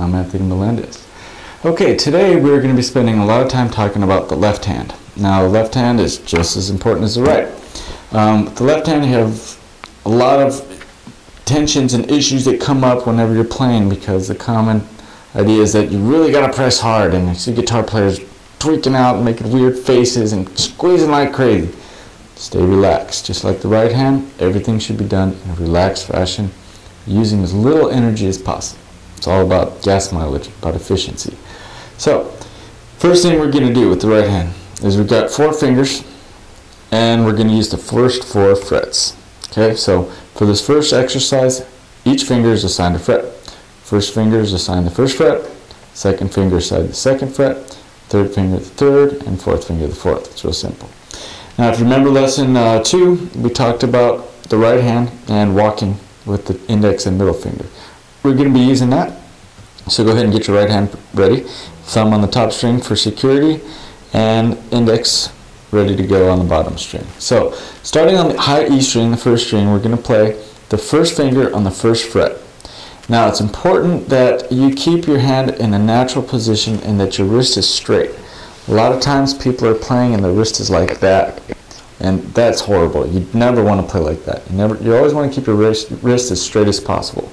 I'm Anthony Melendez. Okay, today we're going to be spending a lot of time talking about the left hand. Now, the left hand is just as important as the right. The left hand, you have a lot of tensions and issues that come up whenever you're playing, because the common idea is that you really got to press hard, and you see guitar players tweaking out and making weird faces and squeezing like crazy. Stay relaxed. Just like the right hand, everything should be done in a relaxed fashion, using as little energy as possible. It's all about gas mileage, about efficiency. So, first thing we're going to do with the right hand is we've got 4 fingers, and we're going to use the first 4 frets. Okay, so for this first exercise, each finger is assigned a fret. First finger is assigned the first fret, second finger is assigned the second fret, third finger the third, and fourth finger the fourth. It's real simple. Now, if you remember lesson 2, we talked about the right hand and walking with the index and middle finger. We're going to be using that. So go ahead and get your right hand ready. Thumb on the top string for security, and index ready to go on the bottom string. So starting on the high E string, the first string, we're going to play the first finger on the first fret. Now, it's important that you keep your hand in a natural position and that your wrist is straight. A lot of times people are playing and the wrist is like that, and that's horrible. You never want to play like that. You always want to keep your wrist as straight as possible.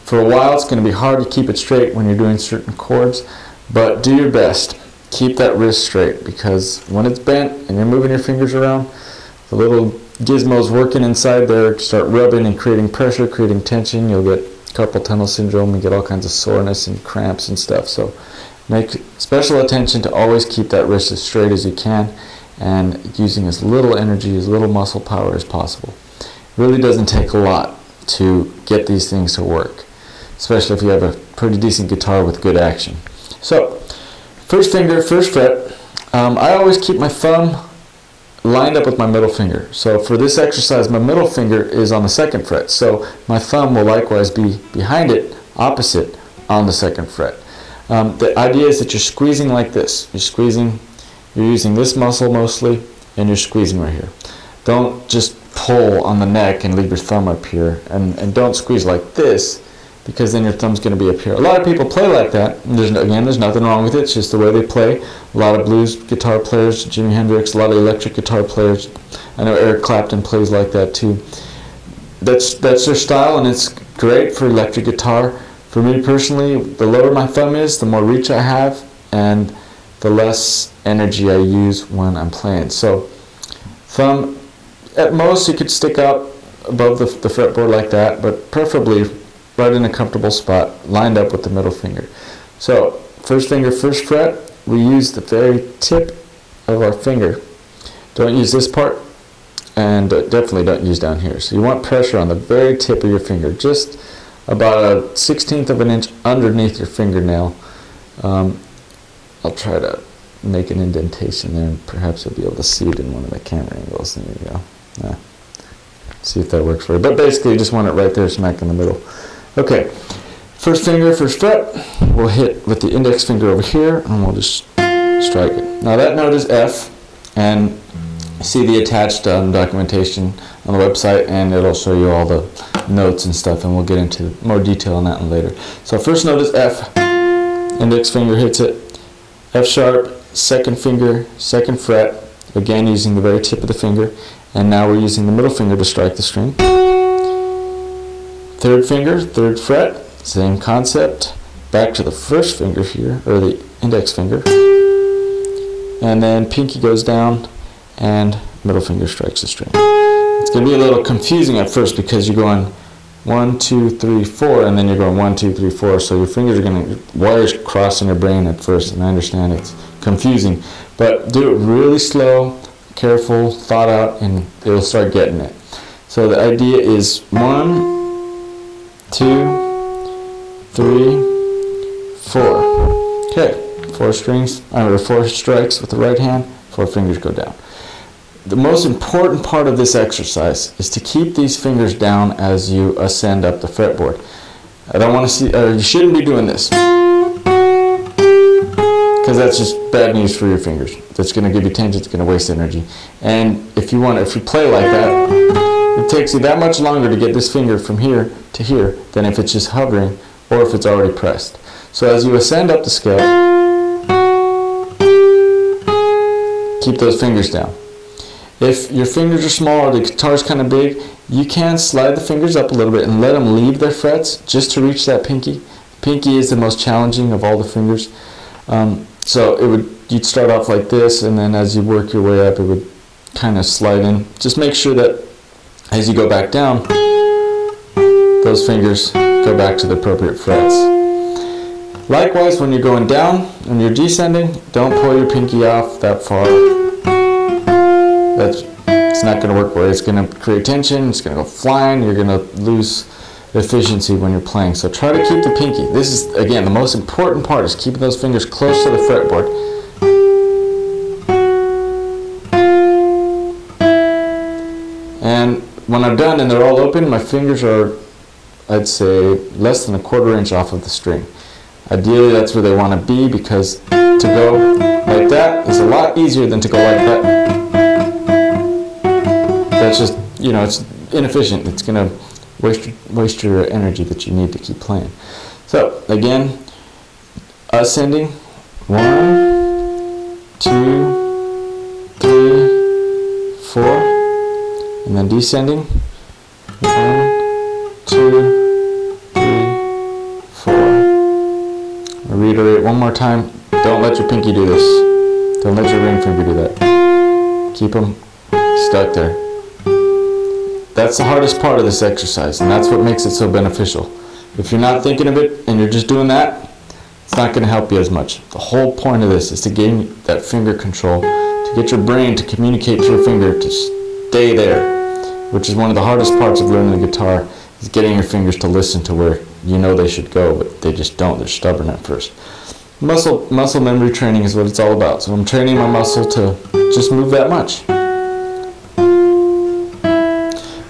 For a while it's going to be hard to keep it straight when you're doing certain chords, but do your best. Keep that wrist straight, because when it's bent and you're moving your fingers around, the little gizmos working inside there start rubbing and creating pressure, creating tension. You'll get carpal tunnel syndrome and get all kinds of soreness and cramps and stuff. So make special attention to always keep that wrist as straight as you can, and using as little energy, as little muscle power as possible. It really doesn't take a lot to get these things to work, especially if you have a pretty decent guitar with good action. So, first finger, first fret. I always keep my thumb lined up with my middle finger. So for this exercise, my middle finger is on the second fret. So my thumb will likewise be behind it, opposite, on the second fret. The idea is that you're squeezing like this. You're using this muscle mostly, and you're squeezing right here. Don't just pull on the neck and leave your thumb up here, and don't squeeze like this, because then your thumb's going to be up here. A lot of people play like that. There's nothing wrong with it. It's just the way they play. A lot of blues guitar players, Jimi Hendrix, a lot of electric guitar players. I know Eric Clapton plays like that too. That's their style, and it's great for electric guitar. For me personally, the lower my thumb is, the more reach I have, and the less energy I use when I'm playing. So thumb, at most you could stick out above the fretboard like that, but preferably right in a comfortable spot, lined up with the middle finger. So first finger, first fret, we use the very tip of our finger. Don't use this part, and definitely don't use down here. So you want pressure on the very tip of your finger, just about a 1/16 of an inch underneath your fingernail. I'll try to make an indentation there, and perhaps you'll be able to see it in one of the camera angles. There you go. See if that works for you. But basically, you just want it right there, smack in the middle. Okay, first finger, first fret. We'll hit with the index finger over here, and we'll just strike it. Now that note is F, and see the attached documentation on the website, and it'll show you all the notes and stuff, and we'll get into more detail on that one later. So first note is F, index finger hits it, F sharp, second finger, second fret, again using the very tip of the finger, and now we're using the middle finger to strike the string. Third finger, third fret, same concept, back to the first finger here, or the index finger, and then pinky goes down and middle finger strikes the string. It's going to be a little confusing at first, because you're going 1, 2, 3, 4, and then you're going 1, 2, 3, 4, so your fingers are going to, wires cross in your brain at first, and I understand it's confusing, but do it really slow, careful, thought out, and it'll start getting it. So the idea is 1, 2, 3, 4. Okay, 4 strings, 4 strikes with the right hand, 4 fingers go down. The most important part of this exercise is to keep these fingers down as you ascend up the fretboard. I don't want to see, you shouldn't be doing this, because that's just bad news for your fingers. That's going to give you tension, it's going to waste energy. And if you play like that, it takes you that much longer to get this finger from here to here than if it's just hovering or if it's already pressed. So as you ascend up the scale, keep those fingers down. If your fingers are small or the guitar's kind of big, you can slide the fingers up a little bit and let them leave their frets just to reach that pinky. Pinky is the most challenging of all the fingers. So you'd start off like this, and then as you work your way up, it would kind of slide in. Just make sure that as you go back down, those fingers go back to the appropriate frets. Likewise, when you're going down and you're descending, don't pull your pinky off that far. It's not going to work well. It's going to create tension, it's going to go flying, you're going to lose efficiency when you're playing. So try to keep the pinky. This is, again, the most important part, is keeping those fingers close to the fretboard. And when I'm done and they're all open, my fingers are, I'd say, less than a quarter inch off of the string. Ideally, that's where they want to be, because to go like that is a lot easier than to go like that. That's just, you know, it's inefficient. It's going to waste your energy that you need to keep playing. So, again, ascending, 1, 2, 3, 4, and then descending, 1, 2, 3, 4. I'll reiterate one more time, don't let your pinky do this. Don't let your ring finger do that. Keep them stuck there. That's the hardest part of this exercise, and that's what makes it so beneficial. If you're not thinking of it and you're just doing that, it's not going to help you as much. The whole point of this is to gain that finger control, to get your brain to communicate to your finger to stay there, which is one of the hardest parts of learning the guitar, is getting your fingers to listen to where you know they should go, but they just don't. They're stubborn at first. Muscle memory training is what it's all about. So I'm training my muscle to just move that much.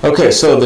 Okay, so